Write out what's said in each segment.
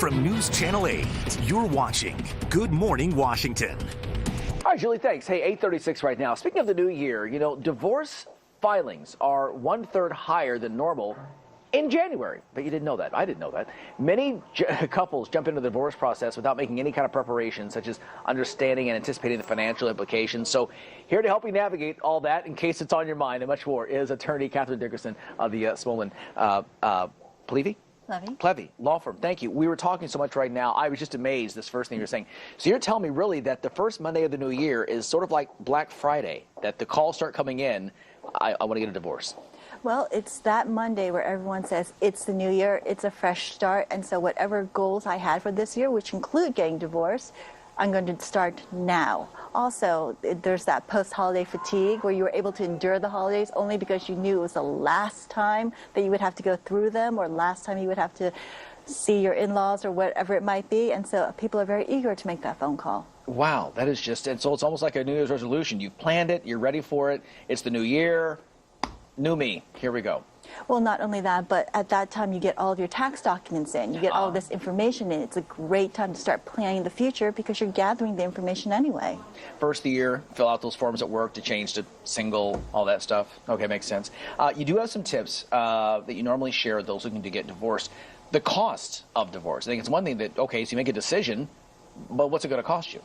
From News Channel 8, you're watching Good Morning Washington. All right, Julie, thanks. Hey, 8:36 right now. Speaking of the new year, you know, divorce filings are 1/3 higher than normal in January. But you didn't know that. I didn't know that. Many couples jump into the divorce process without making any kind of preparation, such as understanding and anticipating the financial implications. So here to help you navigate all that, in case it's on your mind and much more, is attorney Kathryn Dickerson of the SmolenPlevy law firm. Thank you. We were talking so much right now. I was just amazed, this first thing you're saying. So you're telling me really that the first Monday of the new year is sort of like Black Friday, that the calls start coming in, I want to get a divorce. Well, it's that Monday where everyone says it's the new year, it's a fresh start, and so whatever goals I had for this year, which include getting divorced, I'm going to start now. Also, there's that post-holiday fatigue where you were able to endure the holidays only because you knew it was the last time that you would have to go through them or last time you would have to see your in-laws or whatever it might be, and so people are very eager to make that phone call. Wow, that is just, and so it's almost like a New Year's resolution. You've planned it, you're ready for it, it's the new year, new me, here we go. Well, not only that, but at that time you get all of your tax documents in, you get all of this information in. It's a great time to start planning the future because you're gathering the information anyway. First of the year, fill out those forms at work to change to single, all that stuff. Okay, makes sense. You do have some tips that you normally share with those looking to get divorced. The cost of divorce. I think it's one thing that, okay, so you make a decision, but what's it going to cost you?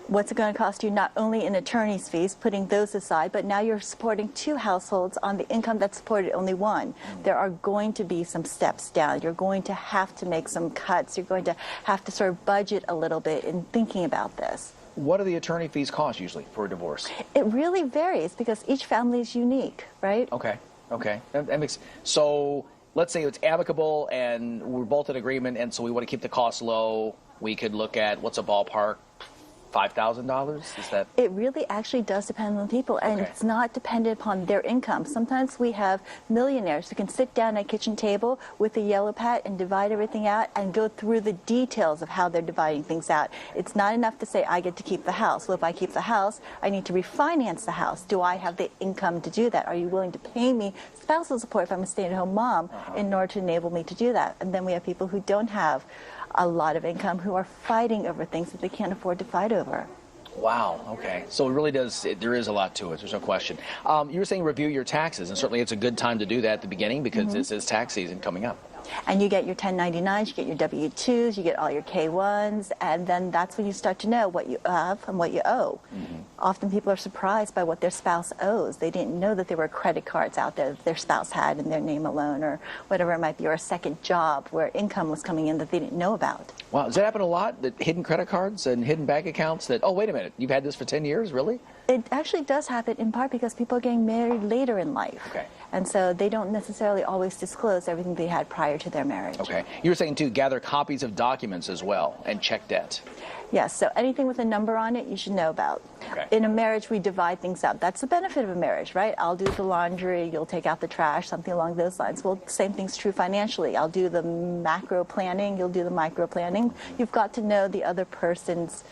What's it going to cost you not only in attorney's fees, putting those aside, but now you're supporting two households on the income that supported only one. There are going to be some steps down. You're going to have to make some cuts. You're going to have to sort of budget a little bit in thinking about this. What do the attorney fees cost usually for a divorce? It really varies because each family is unique, right? Okay, okay. That makes, so let's say it's amicable and we're both in agreement and so we want to keep the costs low. We could look at, what's a ballpark? $5,000? Is that? It really actually does depend on people, and it's not dependent upon their income. Sometimes we have millionaires who can sit down at a kitchen table with a yellow pad and divide everything out and go through the details of how they're dividing things out. It's not enough to say, I get to keep the house. Well, if I keep the house, I need to refinance the house. Do I have the income to do that? Are you willing to pay me spousal support if I'm a stay-at-home mom in order to enable me to do that? And then we have people who don't have a lot of income who are fighting over things that they can't afford to fight over. Wow, okay. So it really does, there is a lot to it, there's no question. You were saying review your taxes, and certainly it's a good time to do that at the beginning because this is tax season coming up. And you get your 1099s, you get your W-2s, you get all your K-1s, and then that's when you start to know what you have and what you owe. Often people are surprised by what their spouse owes. They didn't know that there were credit cards out there that their spouse had in their name alone or whatever it might be, or a second job where income was coming in that they didn't know about. Wow, does that happen a lot, that hidden credit cards and hidden bank accounts that, oh, wait a minute, you've had this for 10 years, really? It actually does happen in part because people are getting married later in life. Okay. And so they don't necessarily always disclose everything they had prior to their marriage. Okay. You were saying, too, gather copies of documents as well and check debt. Yes, so anything with a number on it, you should know about. Okay. In a marriage, we divide things up. That's the benefit of a marriage, right? I'll do the laundry, you'll take out the trash, something along those lines. Well, same thing's true financially. I'll do the macro planning, you'll do the micro planning. You've got to know the other person's,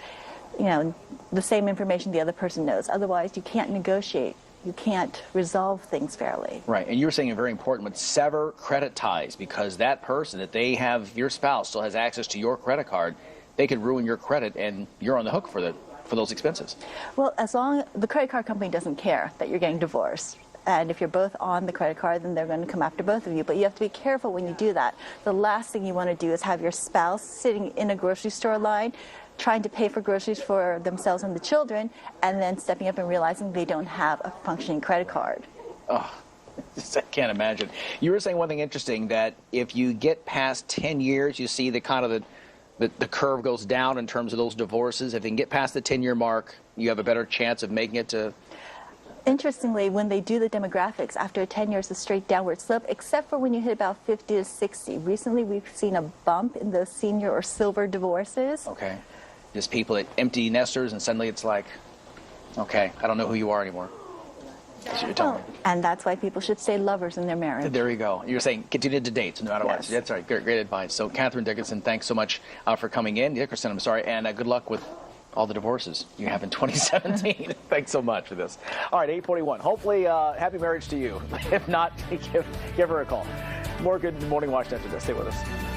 you know, the same information the other person knows. Otherwise, you can't negotiate. You can't resolve things fairly. Right, and you were saying a very important one, sever credit ties, because that person, that they have, your spouse still has access to your credit card, they could ruin your credit and you're on the hook for those expenses. Well, as long the credit card company doesn't care that you're getting divorced. And if you're both on the credit card, then they're going to come after both of you. But you have to be careful when you do that. The last thing you want to do is have your spouse sitting in a grocery store line trying to pay for groceries for themselves and the children, and then stepping up and realizing they don't have a functioning credit card. Oh, I can't imagine. You were saying one thing interesting, that if you get past 10 years, you see the kind of the curve goes down in terms of those divorces. If you can get past the 10-year mark, you have a better chance of making it to... Interestingly, when they do the demographics, after 10 years, a straight downward slope, except for when you hit about 50 to 60. Recently, we've seen a bump in those senior or silver divorces. Okay. Just people at empty nesters, and suddenly it's like, okay, I don't know who you are anymore. That's what you're telling me. And that's why people should stay lovers in their marriage. There you go. You're saying continue to date, no matter what. Yes. That's right. Great advice. So, Kathryn Dickerson, thanks so much for coming in. Dickerson, I'm sorry, and good luck with all the divorces you have in 2017. Thanks so much for this. All right, 8:41. Hopefully, happy marriage to you. If not, give her a call. More Good Morning Washington after this. Stay with us.